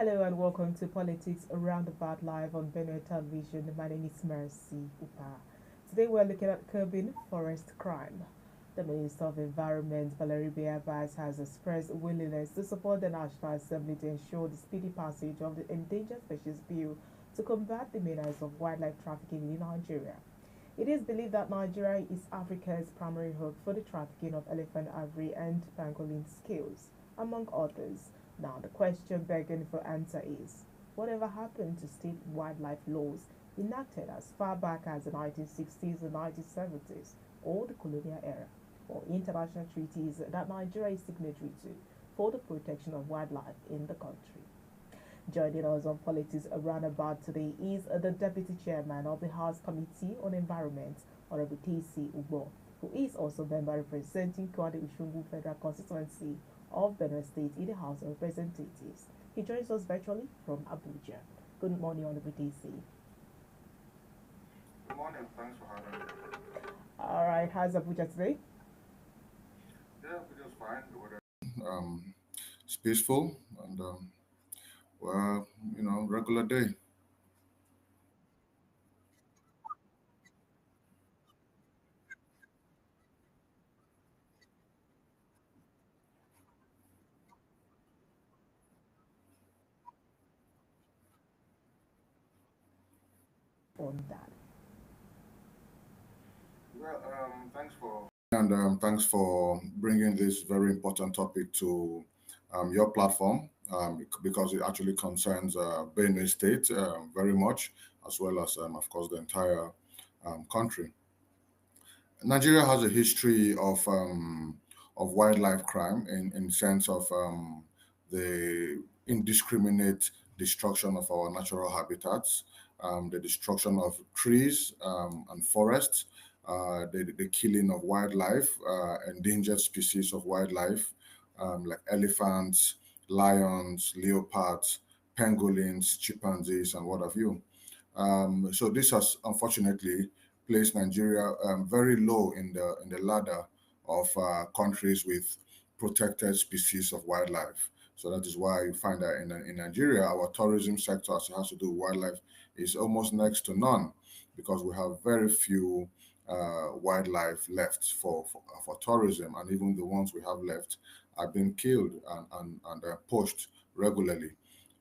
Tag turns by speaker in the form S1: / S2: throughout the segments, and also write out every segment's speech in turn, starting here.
S1: Hello and welcome to Politics Roundabout live on Benue Television. My name is Mercy Upa. Today we're looking at curbing forest crime. The Minister of Environment, Valerie Beabas, has expressed willingness to support the National Assembly to ensure the speedy passage of the Endangered Species Bill to combat the menace of wildlife trafficking in Nigeria. It is believed that Nigeria is Africa's primary hub for the trafficking of elephant ivory and pangolin scales, among others. Now, the question begging for answer is whatever happened to state wildlife laws enacted as far back as the 1960s and 1970s or the colonial era, or international treaties that Nigeria is signatory to for the protection of wildlife in the country? Joining us on Politics Roundabout today is the Deputy Chairman of the House Committee on Environment, Honorable T.C. Ubo, who is also member representing Kwade Ushungu Federal Constituency of Benue State in the House of Representatives. He joins us virtually from Abuja. Good morning, Honorable T.C.
S2: Good morning. Thanks for having me.
S1: All right, how's Abuja today?
S2: Yeah, we're just fine. The weather um, it's peaceful and well, regular day.
S1: On that.
S2: Well, thanks for bringing this very important topic to your platform because it actually concerns Benue State very much, as well as, of course, the entire country. Nigeria has a history of wildlife crime in sense of the indiscriminate destruction of our natural habitats, the destruction of trees and forests, the killing of wildlife, endangered species of wildlife like elephants, lions, leopards, pangolins, chimpanzees, and what have you. So this has unfortunately placed Nigeria very low in the ladder of countries with protected species of wildlife. So that is why you find that in Nigeria, our tourism sector, as it has to do with wildlife, is almost next to none because we have very few wildlife left for tourism, and even the ones we have left are being killed and poached regularly.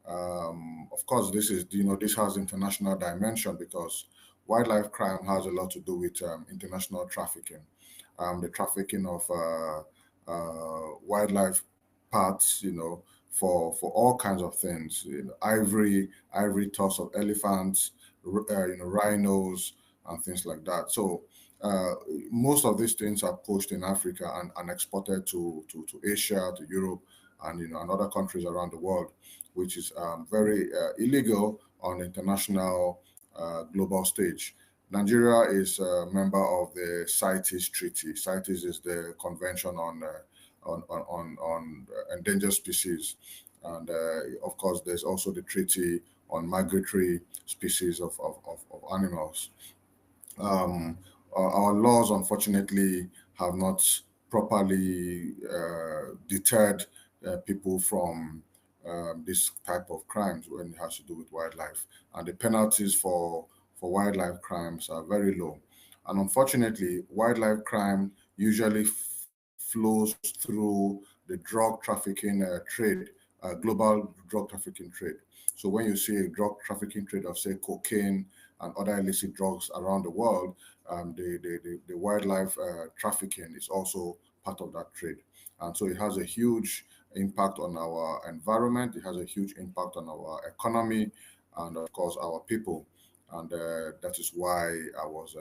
S2: Of course, this has international dimension because wildlife crime has a lot to do with international trafficking, the trafficking of wildlife parts, for all kinds of things, ivory tusks of elephants, rhinos, and things like that. So uh, most of these things are poached in Africa and exported to Asia, to Europe, and other countries around the world, which is very illegal on the international global stage. Nigeria is a member of the CITES Treaty. CITES is the Convention on Endangered Species, and of course, there's also the Treaty on Migratory Species of Animals. Our laws, unfortunately, have not properly deterred people from this type of crimes when it has to do with wildlife. And the penalties for wildlife crimes are very low. And unfortunately, wildlife crime usually flows through the drug trafficking trade, global drug trafficking trade. So when you see a drug trafficking trade of, say, cocaine and other illicit drugs around the world, the wildlife trafficking is also part of that trade. And so it has a huge impact on our environment, it has a huge impact on our economy, and of course, our people. And that is why I was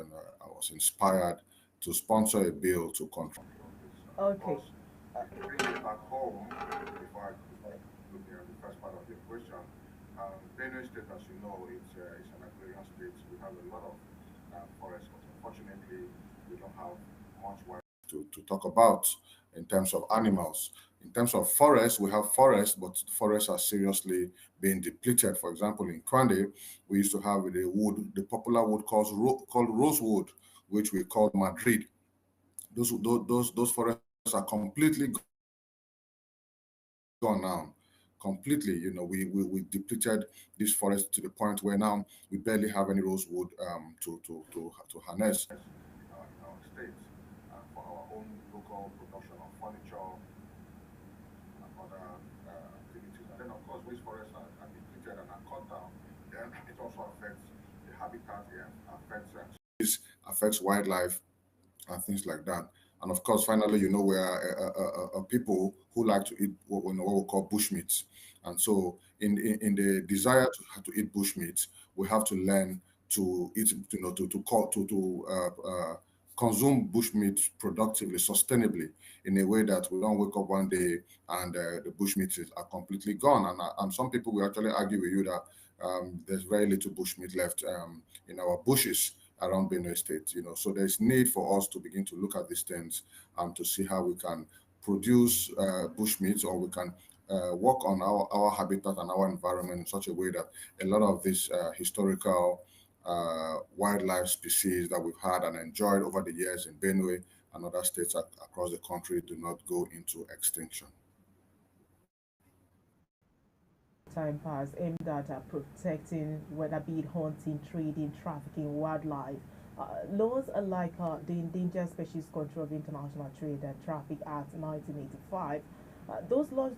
S2: inspired to sponsor a bill to control this. And of
S1: Okay.
S2: course, if you bring it back home, before I look at the first part of your question, Benue State, as you know, it's an agrarian state. We have a lot of forests, but unfortunately, we don't have much wild to talk about in terms of animals. In terms of forests, we have forests, but forests are seriously being depleted. For example, in Kwande, we used to have the popular wood called rosewood, which we call Madrid. Those forests are completely gone now. completely. We depleted this forest to the point where now we barely have any rosewood to harness in our states for our own local production of furniture and other activities. And then, of course, waste forests are depleted and are cut down. Then it also affects the habitat, it affects species, affects wildlife, and things like that. And of course, finally, we are people who like to eat what we call bushmeat. And so, in the desire to eat bushmeat, we have to learn to eat, consume bushmeat productively, sustainably, in a way that we don't wake up one day and the bushmeat are completely gone. And some people will actually argue with you that there's very little bushmeat left in our bushes around Benue State. So there's need for us to begin to look at these things to see how we can produce bushmeat, or we can work on our habitat and our environment in such a way that a lot of these historical wildlife species that we've had and enjoyed over the years in Benue and other states across the country do not go into extinction.
S1: Time pass aimed at protecting, whether be it hunting, trading, trafficking, wildlife. Laws like the Endangered Species Control of International Trade and Traffic Act 1985, those laws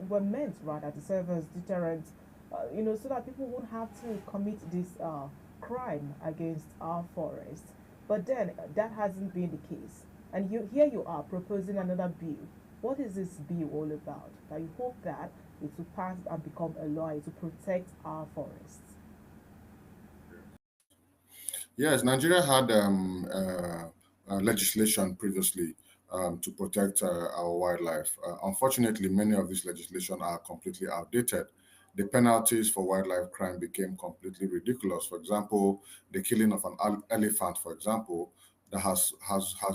S1: were meant rather to serve as deterrent, so that people won't have to commit this crime against our forests. But then that hasn't been the case. And here you are proposing another bill. What is this bill all about? That you hope that it will pass and become a law to protect our forests.
S2: Yes, Nigeria had legislation previously to protect our wildlife. Unfortunately, many of these legislation are completely outdated. The penalties for wildlife crime became completely ridiculous. For example, the killing of an elephant, for example, that has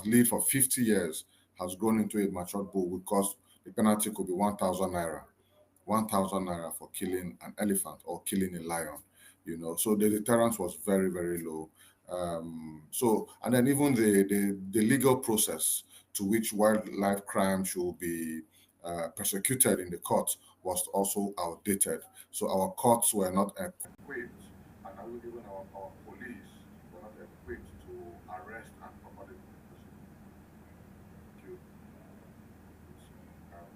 S2: lived for 50 years, has grown into a matured bull, because the penalty could be 1,000 naira. 1,000 naira for killing an elephant or killing a lion. So the deterrence was very, very low. And then even the legal process to which wildlife crime should be persecuted in the courts was also outdated. So our courts were not equipped, and even our police were not equipped to arrest and properly prosecute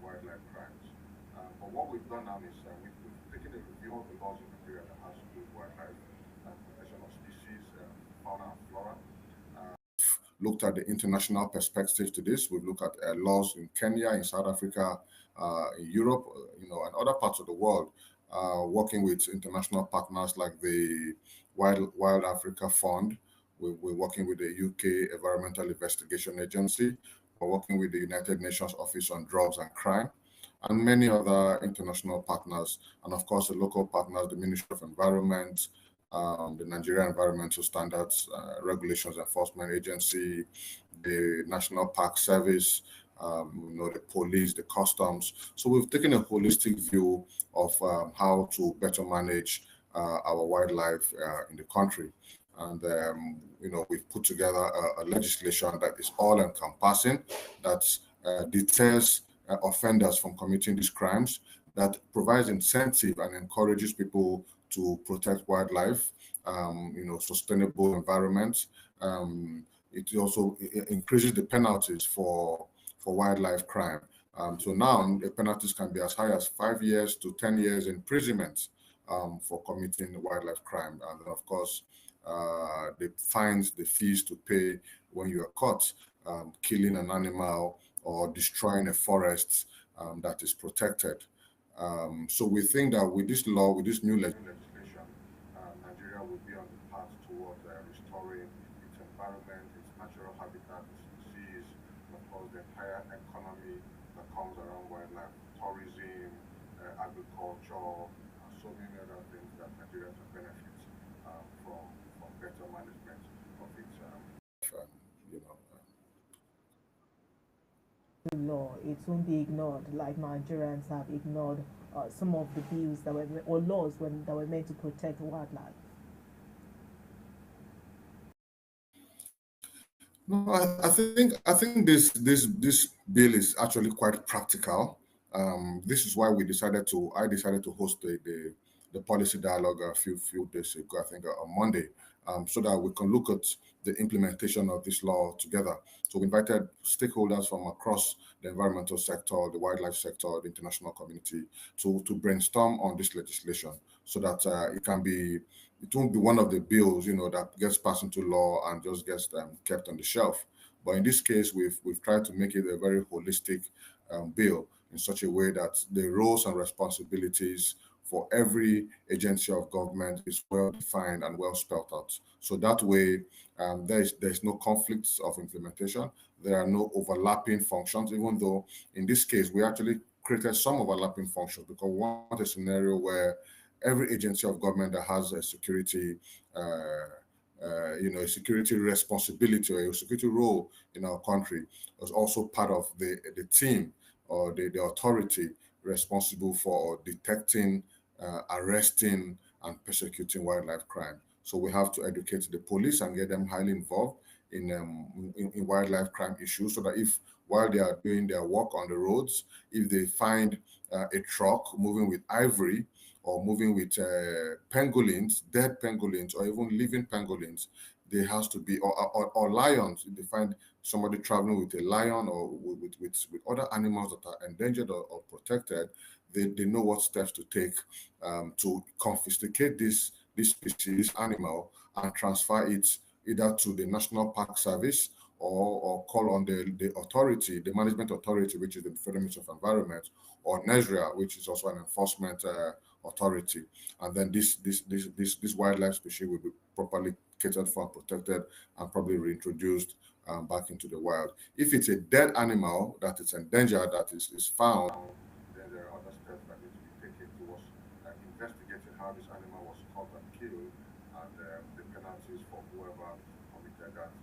S2: wildlife crimes. But what we've done now is we've taken a review of the laws in Nigeria that has to do with wildlife and protection of species, fauna and flora. Looked at the international perspective to this. We've looked at laws in Kenya, in South Africa, in Europe, and other parts of the world, working with international partners like the Wild Africa Fund. We're working with the UK Environmental Investigation Agency. We're working with the United Nations Office on Drugs and Crime, and many other international partners, and of course the local partners, the Ministry of Environment, the Nigeria Environmental Standards Regulations Enforcement Agency, the National Park Service, the police, the customs. So we've taken a holistic view of how to better manage our wildlife in the country. And, we've put together a legislation that is all-encompassing, that deters offenders from committing these crimes, that provides incentive and encourages people to protect wildlife, sustainable environments. It also increases the penalties for wildlife crime. So now the penalties can be as high as 5 years to 10 years imprisonment for committing wildlife crime. And then, of course, the fines, the fees to pay when you are caught killing an animal or destroying a forest that is protected. So we think that with this law, with this new legislation, Nigeria will be on the path toward restoring its environment, its natural habitat, its species, and of course the entire economy that comes around wildlife, tourism, agriculture, and so many other things that Nigeria can benefit from better management of its, you know,
S1: The law, it won't be ignored like Nigerians have ignored some of the bills that were or laws that were meant to protect wildlife.
S2: No, I think this bill is actually quite practical. This is why I decided to host the policy dialogue a few days ago, I think on Monday, so that we can look at the implementation of this law together. So we invited stakeholders from across the environmental sector, the wildlife sector, the international community to brainstorm on this legislation so that it won't be one of the bills, that gets passed into law and just gets kept on the shelf. But in this case, we've tried to make it a very holistic bill in such a way that the roles and responsibilities for every agency of government is well defined and well spelled out. So that way, there's no conflicts of implementation. There are no overlapping functions, even though in this case we actually created some overlapping functions because we want a scenario where every agency of government that has a security a security responsibility or a security role in our country is also part of the team or the authority responsible for detecting, arresting, and persecuting wildlife crime. So we have to educate the police and get them highly involved in wildlife crime issues so that if while they are doing their work on the roads, if they find a truck moving with ivory or moving with pangolins, dead pangolins, or even living pangolins, there has to be, or lions, if they find somebody traveling with a lion or with other animals that are endangered or protected, they know what steps to take to confiscate this species, this animal, and transfer it either to the National Park Service or call on the authority, the management authority, which is the Federal Ministry of Environment, or NESRIA, which is also an enforcement authority. And then this wildlife species will be properly catered for and protected and probably reintroduced back into the wild. If it's a dead animal that is endangered, that is found, then there are other steps that need to be taken towards investigating how this animal was caught and killed and the penalties for whoever committed that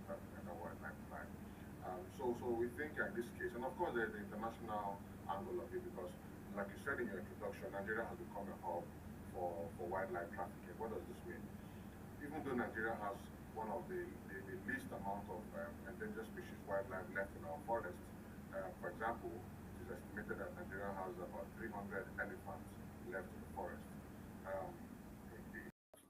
S2: wildlife crime. So we think in this case, and of course there's the international angle of it because, like you said in your introduction, Nigeria has become a hub for wildlife trafficking. What does this mean? Even though Nigeria has one of the least amount of endangered species wildlife left in our forests, for example, it is estimated that Nigeria has about 300 elephants left in the forest. Um,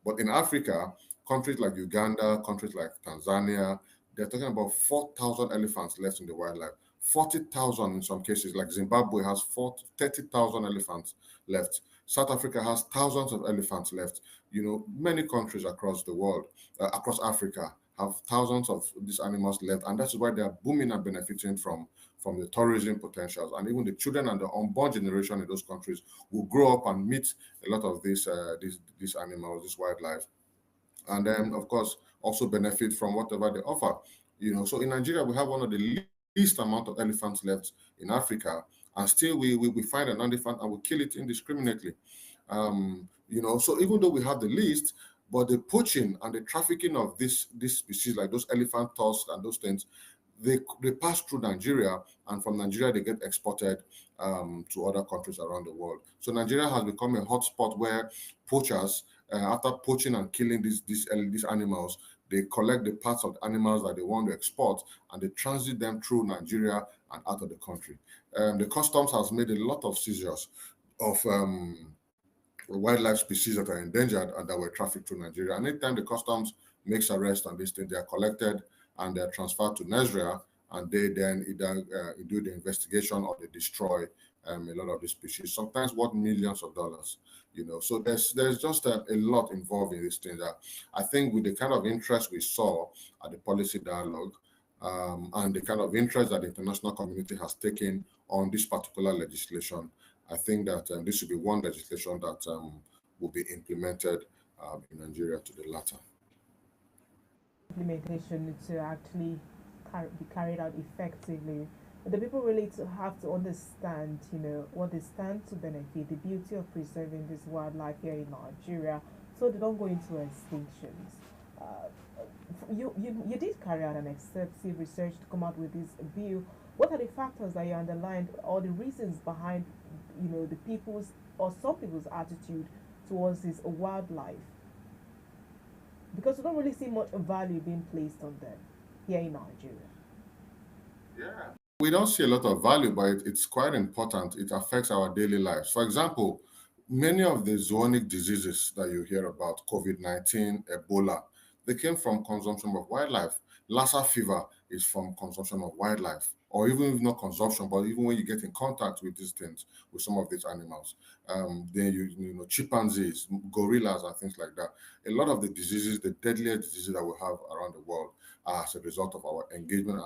S2: but in Africa, countries like Uganda, countries like Tanzania, they're talking about 4,000 elephants left in the wildlife. 40,000 in some cases, like Zimbabwe has 30,000 elephants left. South Africa has thousands of elephants left. Many countries across the world, across Africa, have thousands of these animals left, and that's why they are booming and benefiting from the tourism potentials. And even the children and the unborn generation in those countries will grow up and meet a lot of these animals, this wildlife, and then of course also benefit from whatever they offer. So in Nigeria we have one of the least amount of elephants left in Africa, and still we find an elephant and we kill it indiscriminately. So even though we have the least, but the poaching and the trafficking of this species, like those elephant tusks and those things, they pass through Nigeria, and from Nigeria they get exported to other countries around the world. So Nigeria has become a hotspot where poachers, after poaching and killing these animals, they collect the parts of the animals that they want to export and they transit them through Nigeria and out of the country. The customs has made a lot of seizures of wildlife species that are endangered and that were trafficked through Nigeria. And anytime the customs makes arrests on these things, they are collected and they are transferred to NESRIA, and they then either do the investigation or they destroy a lot of the species, sometimes worth millions of dollars. So there's just a lot involved in this thing that I think with the kind of interest we saw at the policy dialogue, and the kind of interest that the international community has taken on this particular legislation, I think that this should be one legislation that will be implemented in Nigeria to the latter.
S1: Implementation to actually be carried out effectively. The people really have to understand, what they stand to benefit, the beauty of preserving this wildlife here in Nigeria, so they don't go into extinctions. Uh, you did carry out an extensive research to come out with this bill. What are the factors that you underlined, or the reasons behind, the people's or some people's attitude towards this wildlife? Because we don't really see much value being placed on them here in Nigeria. Yeah.
S2: we don't see a lot of value, but it's quite important. It affects our daily lives. For example, many of the zoonotic diseases that you hear about, COVID-19, Ebola, they came from consumption of wildlife. Lassa fever is from consumption of wildlife, or even if not consumption, but even when you get in contact with these things, with some of these animals, then you know chimpanzees, gorillas, and things like that. A lot of the diseases, the deadliest diseases that we have around the world, are as a result of our engagement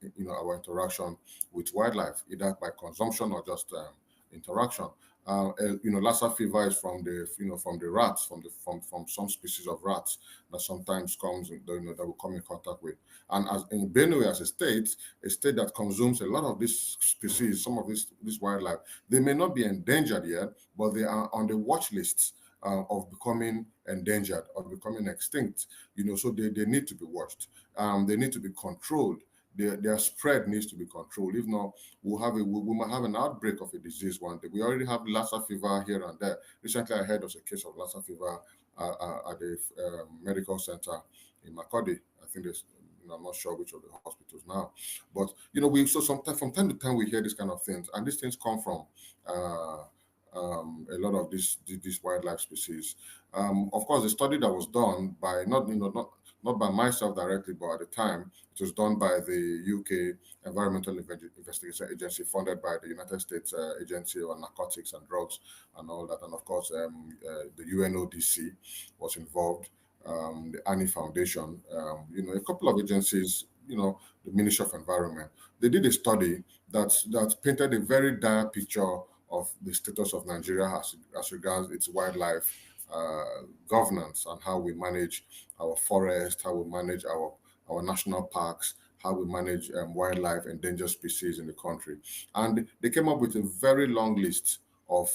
S2: and our interaction with wildlife, either by consumption or just interaction. Lassa fever is from the rats, from some species of rats that sometimes comes, that will come in contact with. And as in Benue as a state that consumes a lot of this species, some of this wildlife, they may not be endangered yet, but they are on the watch list of becoming endangered or becoming extinct. So they need to be watched. They need to be controlled. Their spread needs to be controlled. If not, we might have an outbreak of a disease one day. We already have Lassa fever here and there. Recently, I heard of a case of Lassa fever at a medical center in Makodi. I think there's, I'm not sure which of the hospitals now, but we so sometimes from time to time we hear these kind of things, and these things come from a lot of these wildlife species. Of course, the study that was done by not by myself directly, but at the time it was done by the UK Environmental Investigation Agency, funded by the United States Agency on Narcotics and Drugs and all that, and of course the UNODC was involved. The Annie Foundation, a couple of agencies, the Ministry of Environment. They did a study that painted a very dire picture of the status of Nigeria as regards its wildlife governance and how we manage our forest, how we manage our national parks, how we manage wildlife, endangered species in the country. And they came up with a very long list of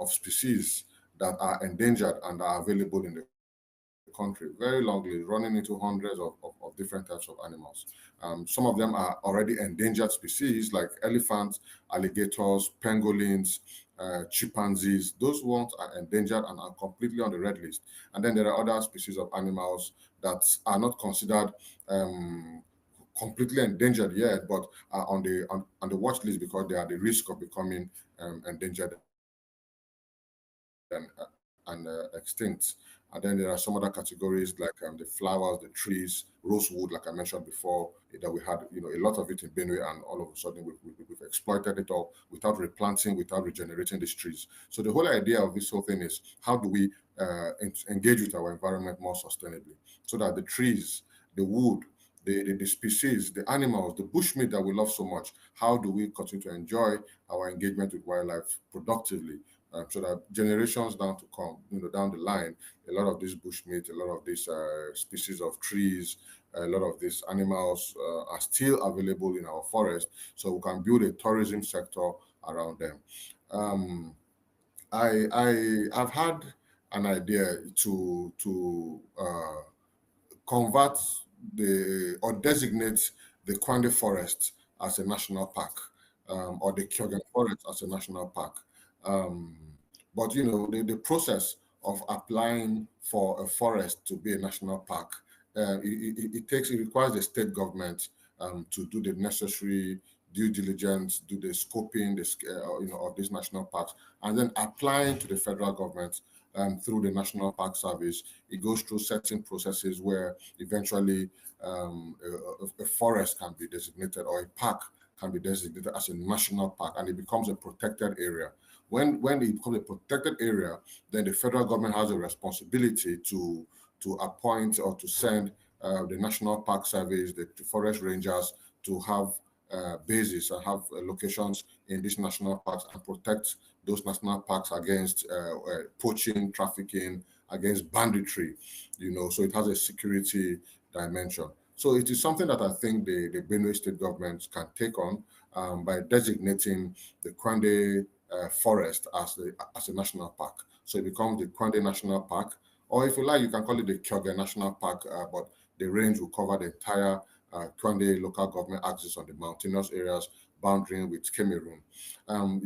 S2: species that are endangered and are available in the country. Very long list, running into hundreds of different types of animals. Some of them are already endangered species like elephants, alligators, pangolins, chimpanzees. Those ones are endangered and are completely on the red list. And then there are other species of animals that are not considered completely endangered yet, but are on the watch list because they are at the risk of becoming endangered and extinct. And then there are some other categories like the flowers, the trees, rosewood, like I mentioned before, that we had, a lot of it in Benue, and all of a sudden we've exploited it all without replanting, without regenerating these trees. So the whole idea of this whole thing is how do we engage with our environment more sustainably, so that the trees, the wood, the species, the animals, the bushmeat that we love so much, how do we continue to enjoy our engagement with wildlife productively, so that generations down the line, a lot of this bushmeat, a lot of these species of trees, a lot of these animals are still available in our forest, so we can build a tourism sector around them. I've had an idea to convert or designate the Kwande Forest as a national park, or the Kyogen Forest as a national park. Um, but the process of applying for a forest to be a national park, it requires the state government to do the necessary due diligence, do the scoping, of these national parks, and then applying to the federal government through the National Park Service. It goes through certain processes where eventually a forest can be designated, or a park can be designated as a national park, and it becomes a protected area. When it becomes a protected area, then the federal government has a responsibility to appoint or to send the National Park Service, the forest rangers, to have bases and have locations in these national parks and protect those national parks against poaching, trafficking, against banditry. So it has a security dimension. So it is something that I think the Benue state government can take on by designating the Kwande forest as a national park. So it becomes the Kwande National Park, or if you like, you can call it the Kyoge National Park, but the range will cover the entire Kwande local government axis on the mountainous areas boundary with Cameroon.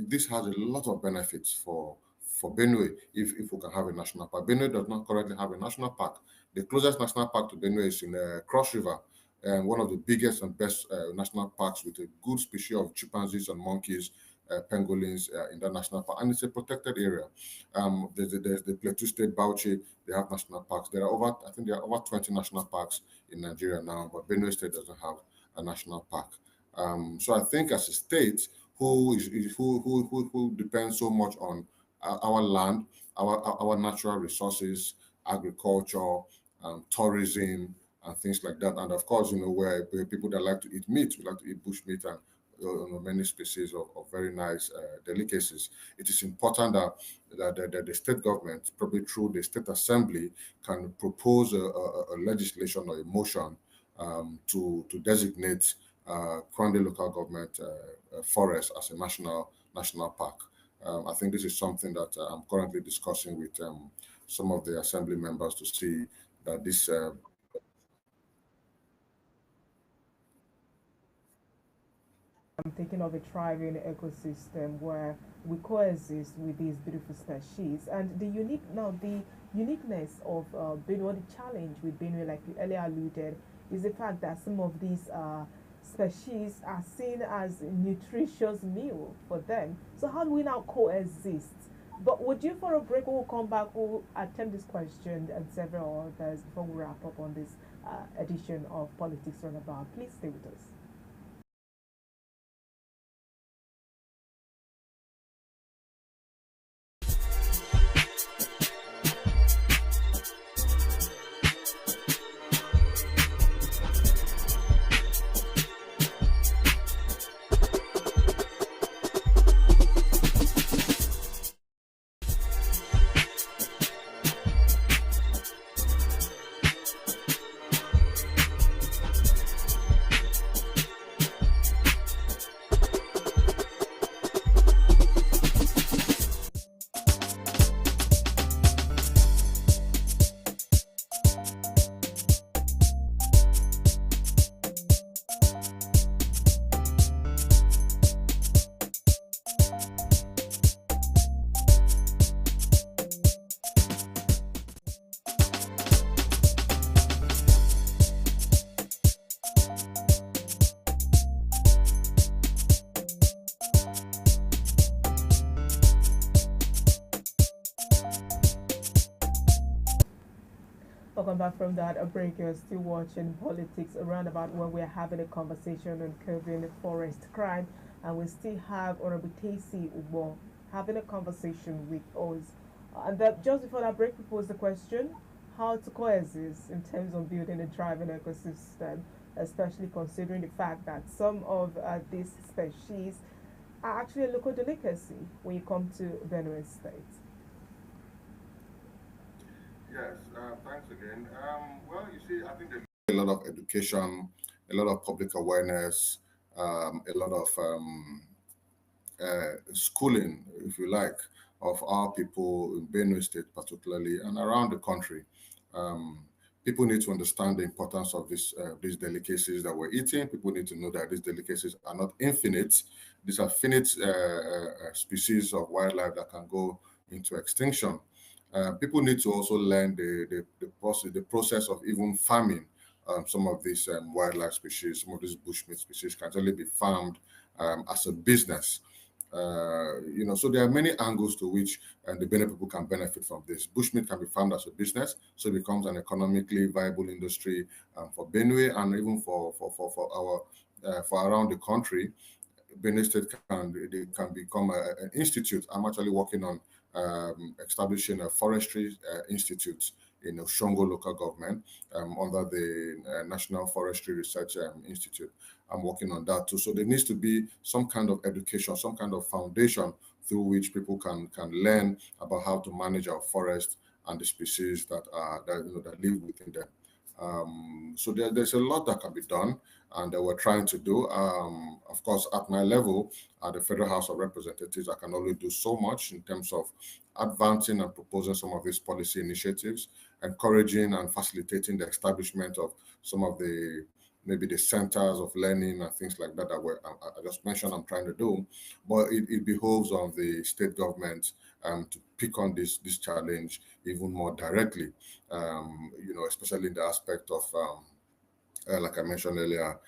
S2: This has a lot of benefits for Benue if we can have a national park. Benue does not currently have a national park. The closest national park to Benue is in Cross River one of the biggest and best national parks with a good species of chimpanzees and monkeys, pangolins in that national park, and it's a protected area. There's the Plateau State, Bauchi, they have national parks. I think there are over 20 national parks in Nigeria now, but Benue State doesn't have a national park. So I think as a state who depends so much on our land, our natural resources, agriculture, tourism, and things like that. And of course, where people that like to eat meat, we like to eat bush meat and many species of very nice delicacies. It is important that the state government, probably through the state assembly, can propose a legislation or a motion to designate Kwande local government forest as a national park. I think this is something that I'm currently discussing with some of the assembly members to see that this.
S1: I'm thinking of a thriving ecosystem where we coexist with these beautiful species. And the uniqueness of Benue, the challenge with Benue, like you earlier alluded, is the fact that some of these species are seen as a nutritious meal for them. So how do we now coexist? But would you for a break? We'll come back. We'll attempt this question and several others before we wrap up on this edition of Politics Runabout. Please stay with us. Welcome back from that a break. You're still watching Politics Roundabout, where we're having a conversation on curbing forest crime, and we still have Honorable Casey Ubo having a conversation with us. And that just before that break, we posed the question how to coexist in terms of building a thriving ecosystem, especially considering the fact that some of these species are actually a local delicacy when you come to Benue State.
S2: Yes, thanks again. Well, you see, I think there's a lot of education, a lot of public awareness, a lot of schooling, if you like, of our people in Benue State, particularly, and around the country. Um, People need to understand the importance of these delicacies that we're eating. People need to know that these delicacies are not infinite. These are finite species of wildlife that can go into extinction. People need to also learn the process of even farming some of these wildlife species. Some of these bushmeat species can only be farmed as a business. So there are many angles to which the Benue people can benefit from this. Bushmeat can be farmed as a business, so it becomes an economically viable industry for Benue and even for around the country. Benue State can become an institute. I'm actually working on establishing a forestry institute in Oshongo local government under the National Forestry Research Institute. I'm working on that too. So there needs to be some kind of education, some kind of foundation through which people can learn about how to manage our forest and the species that live within them. So there's a lot that can be done and that we're trying to do. Of course, at my level, at the Federal House of Representatives, I can only do so much in terms of advancing and proposing some of these policy initiatives, encouraging and facilitating the establishment of some of maybe the centers of learning and things like that I just mentioned I'm trying to do. But it behoves on the state government to pick on this challenge even more directly, especially in the aspect of like I mentioned earlier,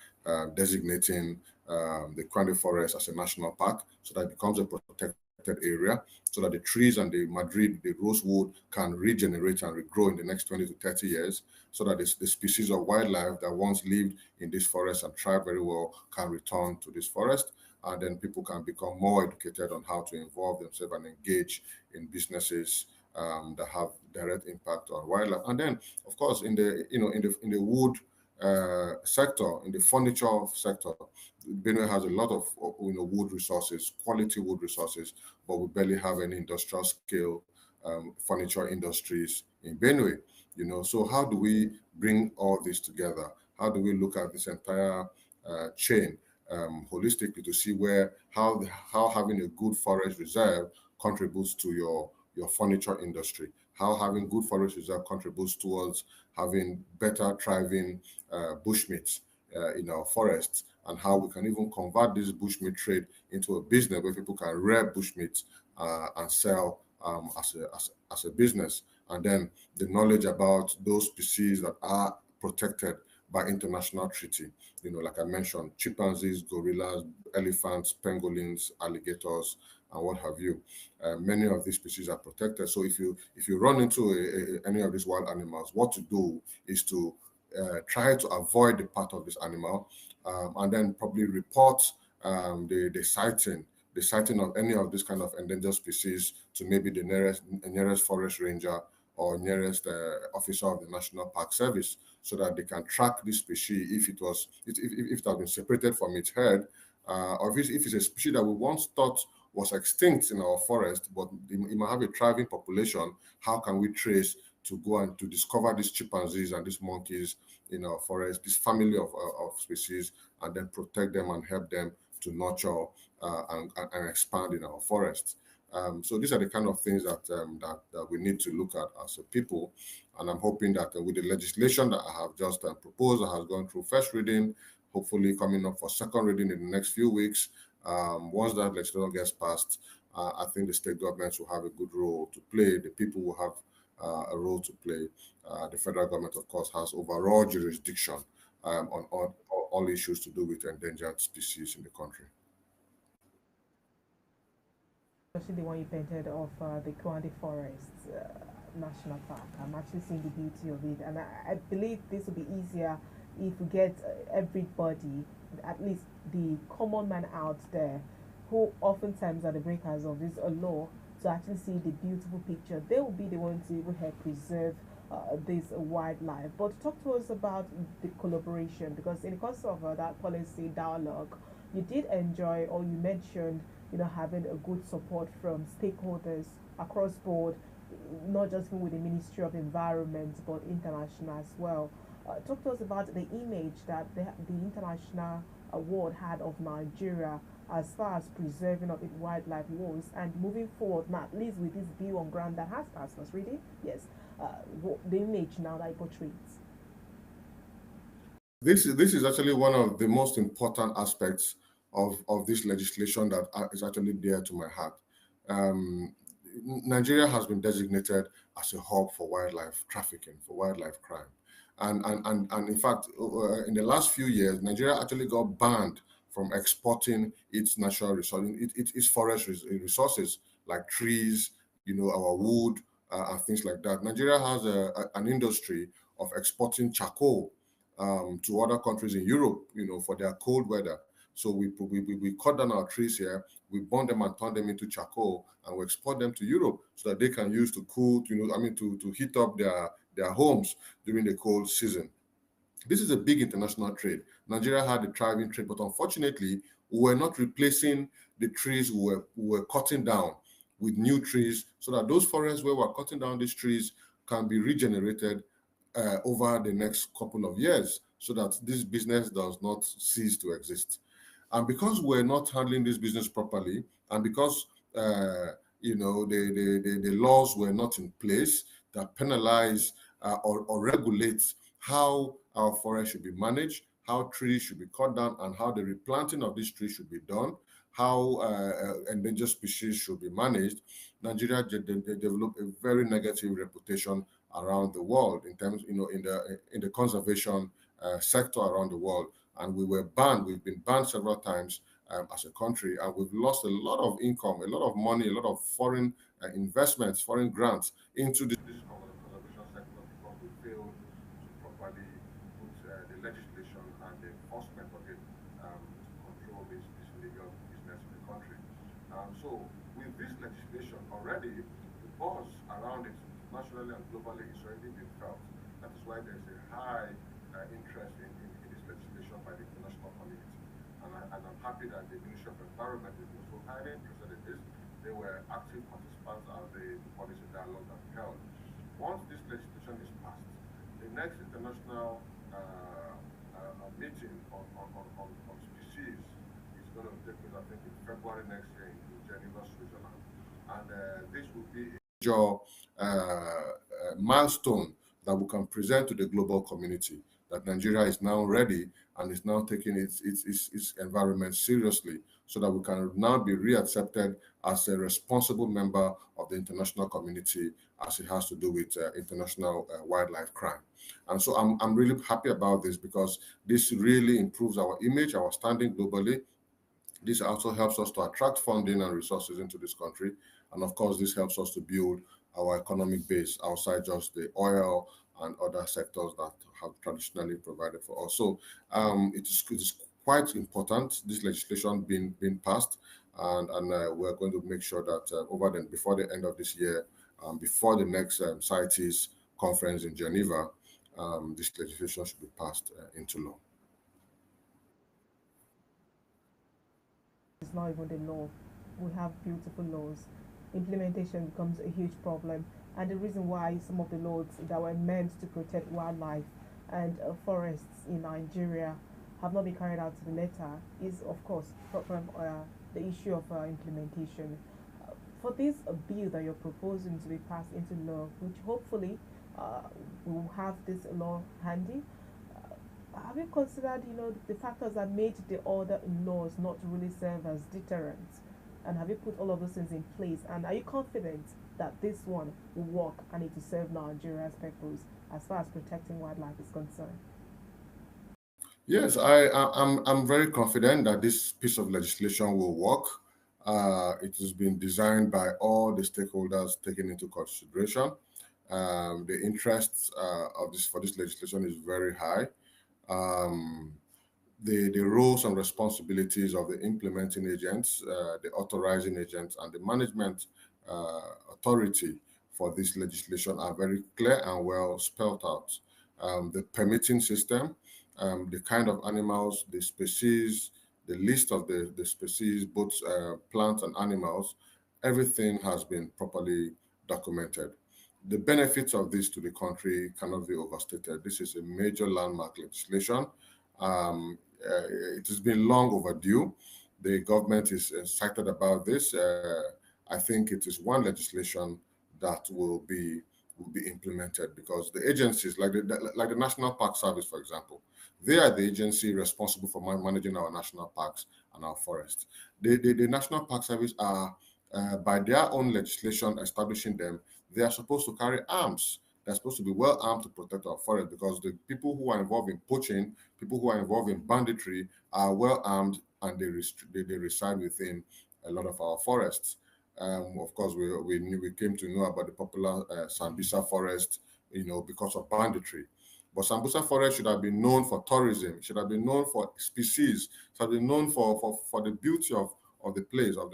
S2: designating the Kwande Forest as a national park so that it becomes a protected area, so that the trees and the Madrid, the rosewood can regenerate and regrow in the next 20 to 30 years, so that the species of wildlife that once lived in this forest and thrived very well can return to this forest. And then people can become more educated on how to involve themselves and engage in businesses that have direct impact on wildlife. And then, of course, in the in the wood sector, in the furniture sector, Benue has a lot of wood resources, quality wood resources, but we barely have any industrial scale furniture industries in Benue. So how do we bring all this together? How do we look at this entire chain holistically to see how having a good forest reserve contributes to your furniture industry, how having good forest reserve contributes towards having better thriving bushmeats in our forests, and how we can even convert this bushmeat trade into a business where people can rear bushmeat and sell as a business. And then the knowledge about those species that are protected by international treaty, like I mentioned, chimpanzees, gorillas, elephants, pangolins, alligators, and what have you. Many of these species are protected. So if you run into any of these wild animals, what to do is to try to avoid the path of this animal, and then probably report the sighting of any of this kind of endangered species to maybe the nearest forest ranger or nearest officer of the National Park Service, so that they can track this species if it has been separated from its herd, or if it's a species that we once thought was extinct in our forest, but it might have a thriving population. How can we trace to go and to discover these chimpanzees and these monkeys in our forest, this family of species, and then protect them and help them to nurture and expand in our forests. So these are the kind of things that we need to look at as a people, and I'm hoping that with the legislation that I have just proposed, that has gone through first reading, hopefully coming up for second reading in the next few weeks. Once that legislation gets passed, I think the state governments will have a good role to play. The people will have a role to play. The federal government, of course, has overall jurisdiction on all issues to do with endangered species in the country.
S1: Especially the one you painted of the Kwande Forest National Park. I'm actually seeing the beauty of it, and I believe this will be easier if we get everybody, at least the common man out there, who oftentimes are the breakers of this law, to actually see the beautiful picture. They will be the ones to even help preserve this wildlife. But talk to us about the collaboration, because in the course of that policy dialogue, you did enjoy, or you mentioned, having a good support from stakeholders across board, not just with the Ministry of Environment, but international as well. Talk to us about the image that the international award had of Nigeria as far as preserving of its wildlife was, and moving forward, now at least with this bill on ground that has passed first reading. Yes, the image now that it portrays.
S2: This is actually one of the most important aspects of this legislation that is actually dear to my heart. Um, Nigeria has been designated as a hub for wildlife trafficking, for wildlife crime. And in fact, in the last few years, Nigeria actually got banned from exporting its natural resources, its forest resources like trees, our wood, and things like that. Nigeria has an industry of exporting charcoal to other countries in Europe, for their cold weather. So we cut down our trees here, we burn them and turn them into charcoal, and we export them to Europe so that they can use to cool, to heat up their homes during the cold season. This is a big international trade. Nigeria had a thriving trade, but unfortunately, we were not replacing the trees we were cutting down with new trees, so that those forests where we're cutting down these trees can be regenerated over the next couple of years, so that this business does not cease to exist. And because we're not handling this business properly, and because the laws were not in place that penalize or regulate how our forest should be managed, how trees should be cut down, and how the replanting of these trees should be done, how endangered species should be managed, Nigeria they developed a very negative reputation around the world in terms, in the conservation sector around the world. And we were banned. We've been banned several times as a country, and we've lost a lot of income, a lot of money, a lot of foreign investments, foreign grants into this conservation sector because we failed to properly put the legislation and the enforcement of it to control this illegal business in the country. So with this legislation already, the buzz around it nationally and globally is already being felt. That is why there's a high interest in this legislation by the international community. And I'm happy that the Ministry of Environment is also highly interested in this. They were active participants of the policy dialogue that we held. Once this legislation is passed, the next international meeting on species is going to take place, I think, in February next year in Geneva, Switzerland. And this will be a major milestone that we can present to the global community that Nigeria is now ready and is now taking its environment seriously so that we can now be reaccepted as a responsible member of the international community as it has to do with international wildlife crime. And so I'm really happy about this because this really improves our image, our standing globally. This also helps us to attract funding and resources into this country. And of course, this helps us to build our economic base outside just the oil and other sectors that have traditionally provided for us. So it is quite important, this legislation being passed, and we're going to make sure that before the end of this year, before the next CITES conference in Geneva, this legislation should be passed into law.
S1: It's not even the law. We have beautiful laws. Implementation becomes a huge problem, and the reason why some of the laws that were meant to protect wildlife and forests in Nigeria have not been carried out to the letter is, of course, from the issue of implementation. For this bill that you're proposing to be passed into law, which hopefully we will have this law handy, have you considered, the factors that made the other laws not really serve as deterrents? And have you put all of those things in place? And are you confident that this one will work and it will serve Nigeria's purpose as far as protecting wildlife is concerned?
S2: Yes, I'm very confident that this piece of legislation will work. It has been designed by all the stakeholders taken into consideration. The interests of this legislation is very high. Um, the roles and responsibilities of the implementing agents, the authorizing agents, and the management authority for this legislation are very clear and well spelled out. The permitting system, the kind of animals, the species, the list of the species, both plants and animals, everything has been properly documented. The benefits of this to the country cannot be overstated. This is a major landmark legislation. Um, it has been long overdue. The government is excited about this. I think it is one legislation that will be implemented because the agencies, like the National Park Service, for example, they are the agency responsible for managing our national parks and our forests. The National Park Service are, by their own legislation establishing them, they are supposed to carry arms. They're supposed to be well armed to protect our forest because the people who are involved in poaching, people who are involved in banditry are well armed and they reside within a lot of our forests. Of course, we came to know about the popular Sambisa forest, because of banditry. But Sambusa forest should have been known for tourism, should have been known for species, should have been known for the beauty of the place, of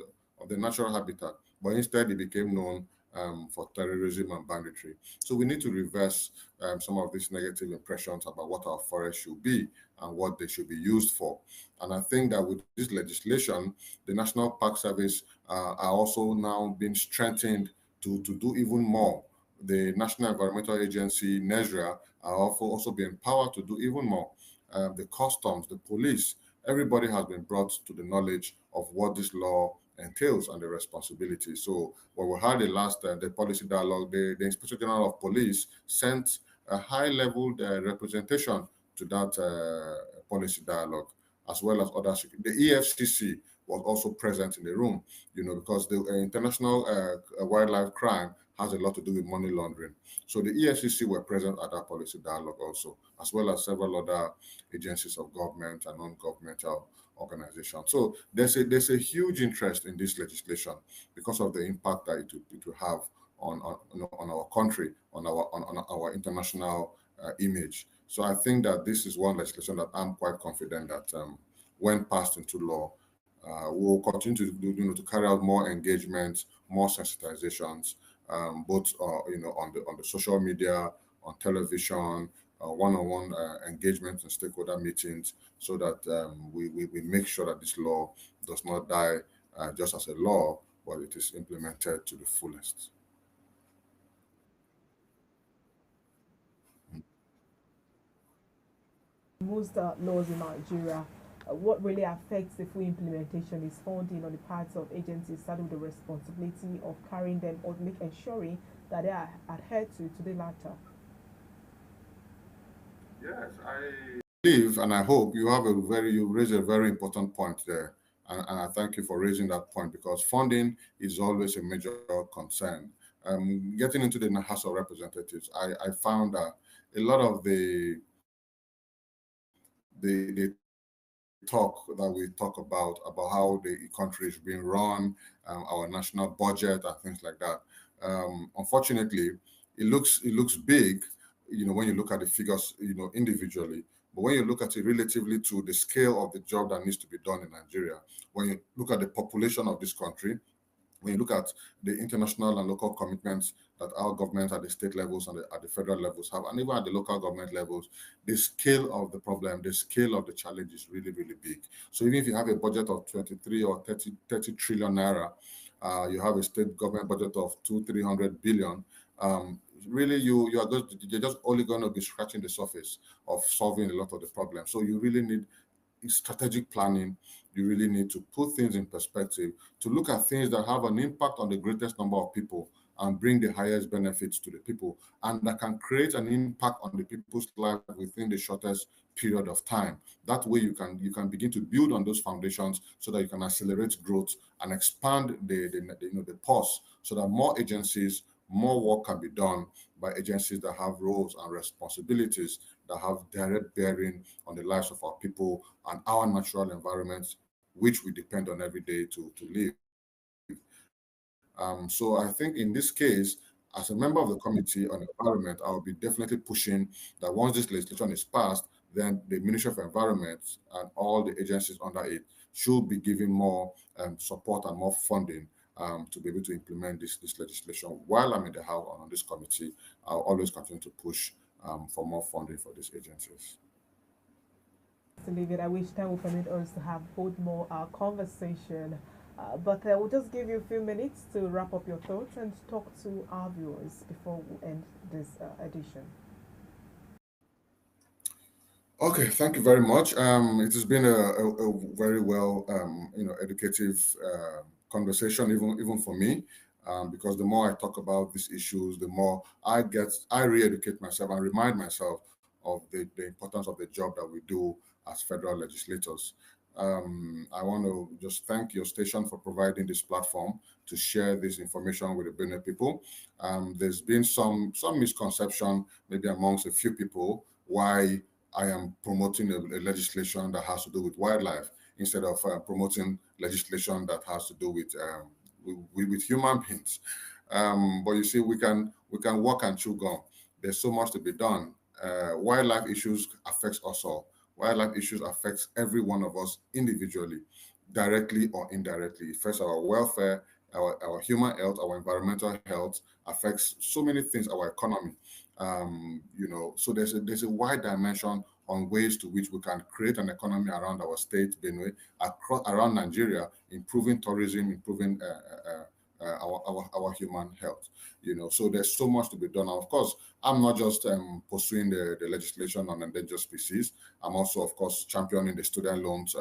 S2: the natural habitat. But instead, it became known for terrorism and banditry. So we need to reverse some of these negative impressions about what our forests should be and what they should be used for. And I think that with this legislation, the National Park Service are also now being strengthened to do even more. The National Environmental Agency, NESRA, are also being empowered to do even more. The customs, the police, everybody has been brought to the knowledge of what this law entails and the responsibility. So when we had the policy dialogue, the Inspector General of Police sent a high-level representation to that policy dialogue, as well as others. The EFCC was also present in the room, because the international wildlife crime has a lot to do with money laundering. So the EFCC were present at that policy dialogue also, as well as several other agencies of government and non-governmental organizations. So there's a huge interest in this legislation because of the impact that it will have on our country, on our international image. So I think that this is one legislation that I'm quite confident that when passed into law, we'll continue to do, to carry out more engagements, more sensitizations, both on the social media, on television, one-on-one engagements and stakeholder meetings, so that we make sure that this law does not die just as a law, but it is implemented to the fullest.
S1: Most laws in Nigeria, what really affects the full implementation is funding on the parts of agencies that with the responsibility of carrying them or make ensuring that they are adhered to the latter.
S2: Yes, I believe and I hope you raise a very important point there. And I thank you for raising that point because funding is always a major concern. Getting into the House of Representatives, I found that a lot of the talk that we talk about how the country is being run, our national budget and things like that. Unfortunately, it looks big, when you look at the figures, individually. But when you look at it relatively to the scale of the job that needs to be done in Nigeria, when you look at the population of this country, when you look at the international and local commitments that our governments at the state levels and at the federal levels have, and even at the local government levels, the scale of the problem, the scale of the challenge is really, really big. So even if you have a budget of 23 or 30 trillion naira, you have a state government budget of 300 billion, really you're just only going to be scratching the surface of solving a lot of the problems. So you really need strategic planning. You really need to put things in perspective, to look at things that have an impact on the greatest number of people and bring the highest benefits to the people, and that can create an impact on the people's life within the shortest period of time. That way you can begin to build on those foundations so that you can accelerate growth and expand the pulse so that more agencies, more work can be done by agencies that have roles and responsibilities that have direct bearing on the lives of our people and our natural environments, which we depend on every day to live. So I think in this case, as a member of the committee on environment, I will be definitely pushing that once this legislation is passed, then the Ministry of Environment and all the agencies under it should be given more support and more funding to be able to implement this legislation. While I'm in the House on this committee, I'll always continue to push for more funding for these agencies.
S1: To leave it, I wish time will permit us to have both more conversation. But we'll just give you a few minutes to wrap up your thoughts and talk to our viewers before we end this edition.
S2: Okay, thank you very much. It has been a very well, educative conversation, even for me, because the more I talk about these issues, the more I re-educate myself and remind myself of the importance of the job that we do as federal legislators. I want to just thank your station for providing this platform to share this information with the Benin people. There's been some misconception, maybe amongst a few people, why I am promoting a legislation that has to do with wildlife instead of promoting legislation that has to do with human beings. But you see, we can walk and chew gum. There's so much to be done. Wildlife issues affects us all. Wildlife issues affects every one of us individually, directly or indirectly. It affects our welfare, our human health, our environmental health, affects so many things, our economy. So there's a wide dimension on ways to which we can create an economy around our state, Benue, around Nigeria, improving tourism, improving our human health. So there's so much to be done. Now, of course, I'm not just pursuing the legislation on endangered species. I'm also, of course, championing the student loans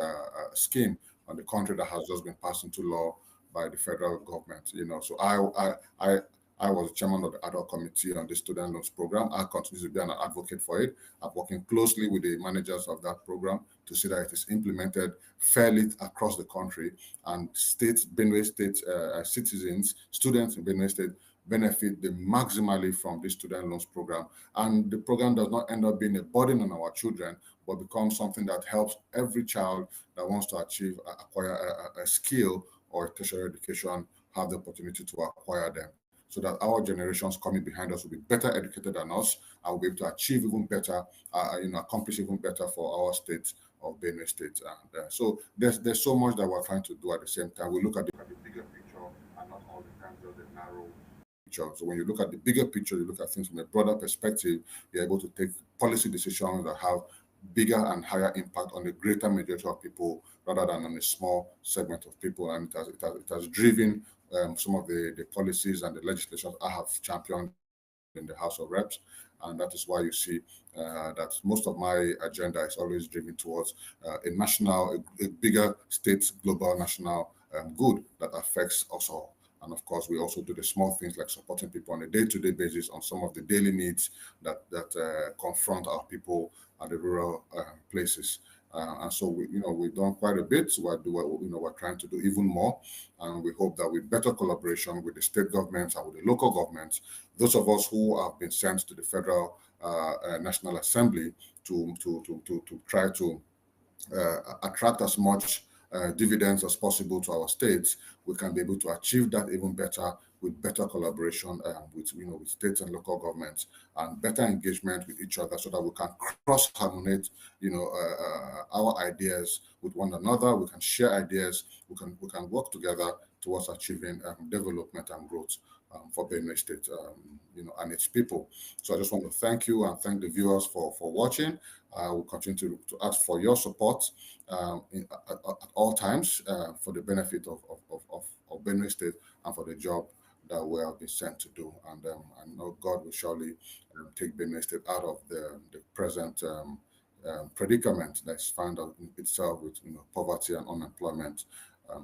S2: scheme on the country that has just been passed into law by the federal government. So I was chairman of the ad hoc committee on the student loans program. I continue to be an advocate for it. I'm working closely with the managers of that program to see that it is implemented fairly across the country, and Benue State citizens, students in Benue State benefit the maximally from this student loans program. And the program does not end up being a burden on our children, but becomes something that helps every child that wants to acquire a skill or a tertiary education have the opportunity to acquire them, so that our generations coming behind us will be better educated than us and will be able to achieve even better, accomplish even better for our state of Benue State. And so there's so much that we're trying to do at the same time. We look at the bigger picture and not all the times just the narrow picture. So when you look at the bigger picture, you look at things from a broader perspective, you're able to take policy decisions that have bigger and higher impact on the greater majority of people rather than on a small segment of people. And it has driven some of the policies and the legislation I have championed in the House of Reps. And that is why you see that most of my agenda is always driven towards a bigger state, global, national good that affects us all. And of course, we also do the small things like supporting people on a day-to-day basis on some of the daily needs that confront our people at the rural places. And so we've done quite a bit. So we're trying to do even more, and we hope that with better collaboration with the state governments and with the local governments, those of us who have been sent to the Federal National Assembly to try to attract as much dividends as possible to our states, we can be able to achieve that even better with better collaboration with states and local governments and better engagement with each other, so that we can cross-harmonate our ideas with one another. We can share ideas. We can work together towards achieving development and growth for Benue State, and its people. So I just want to thank you and thank the viewers for watching. We'll continue to ask for your support at all times for the benefit of Benue State and for the job that we have been sent to do. And I know God will surely take Benue State out of the present predicament that's found out in itself with poverty and unemployment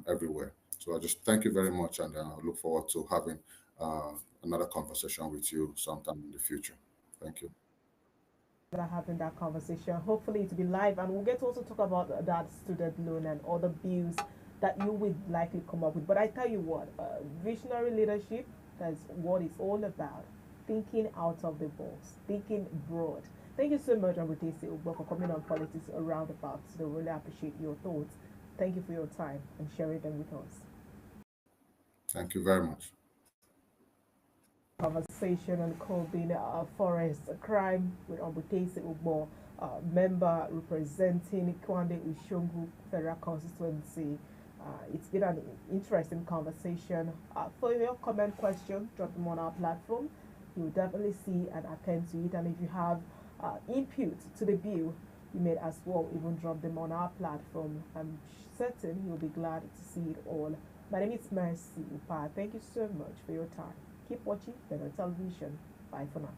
S2: everywhere. So I just thank you very much, and I look forward to having another conversation with you sometime in the future. Thank you.
S1: That are having that conversation. Hopefully, it'll be live, and we'll get to also talk about that student loan and other bills that you would likely come up with. But I tell you what, visionary leadership, that's what it's all about. Thinking out of the box, thinking broad. Thank you so much, Amutesi Ugbo, for coming on Politics Roundabout. So really appreciate your thoughts. Thank you for your time and sharing them with us.
S2: Thank you very much.
S1: Conversation on curbing forest crime with Obutese Ugbo, member representing Kwande Ushungu Federal Constituency. It's been an interesting conversation. For your comment question, drop them on our platform. You'll definitely see and attend to it. And if you have input to the bill, you may as well even drop them on our platform. I'm certain you'll be glad to see it all. My name is Mercy Upa. Thank you so much for your time. Keep watching Better Television. Bye for now.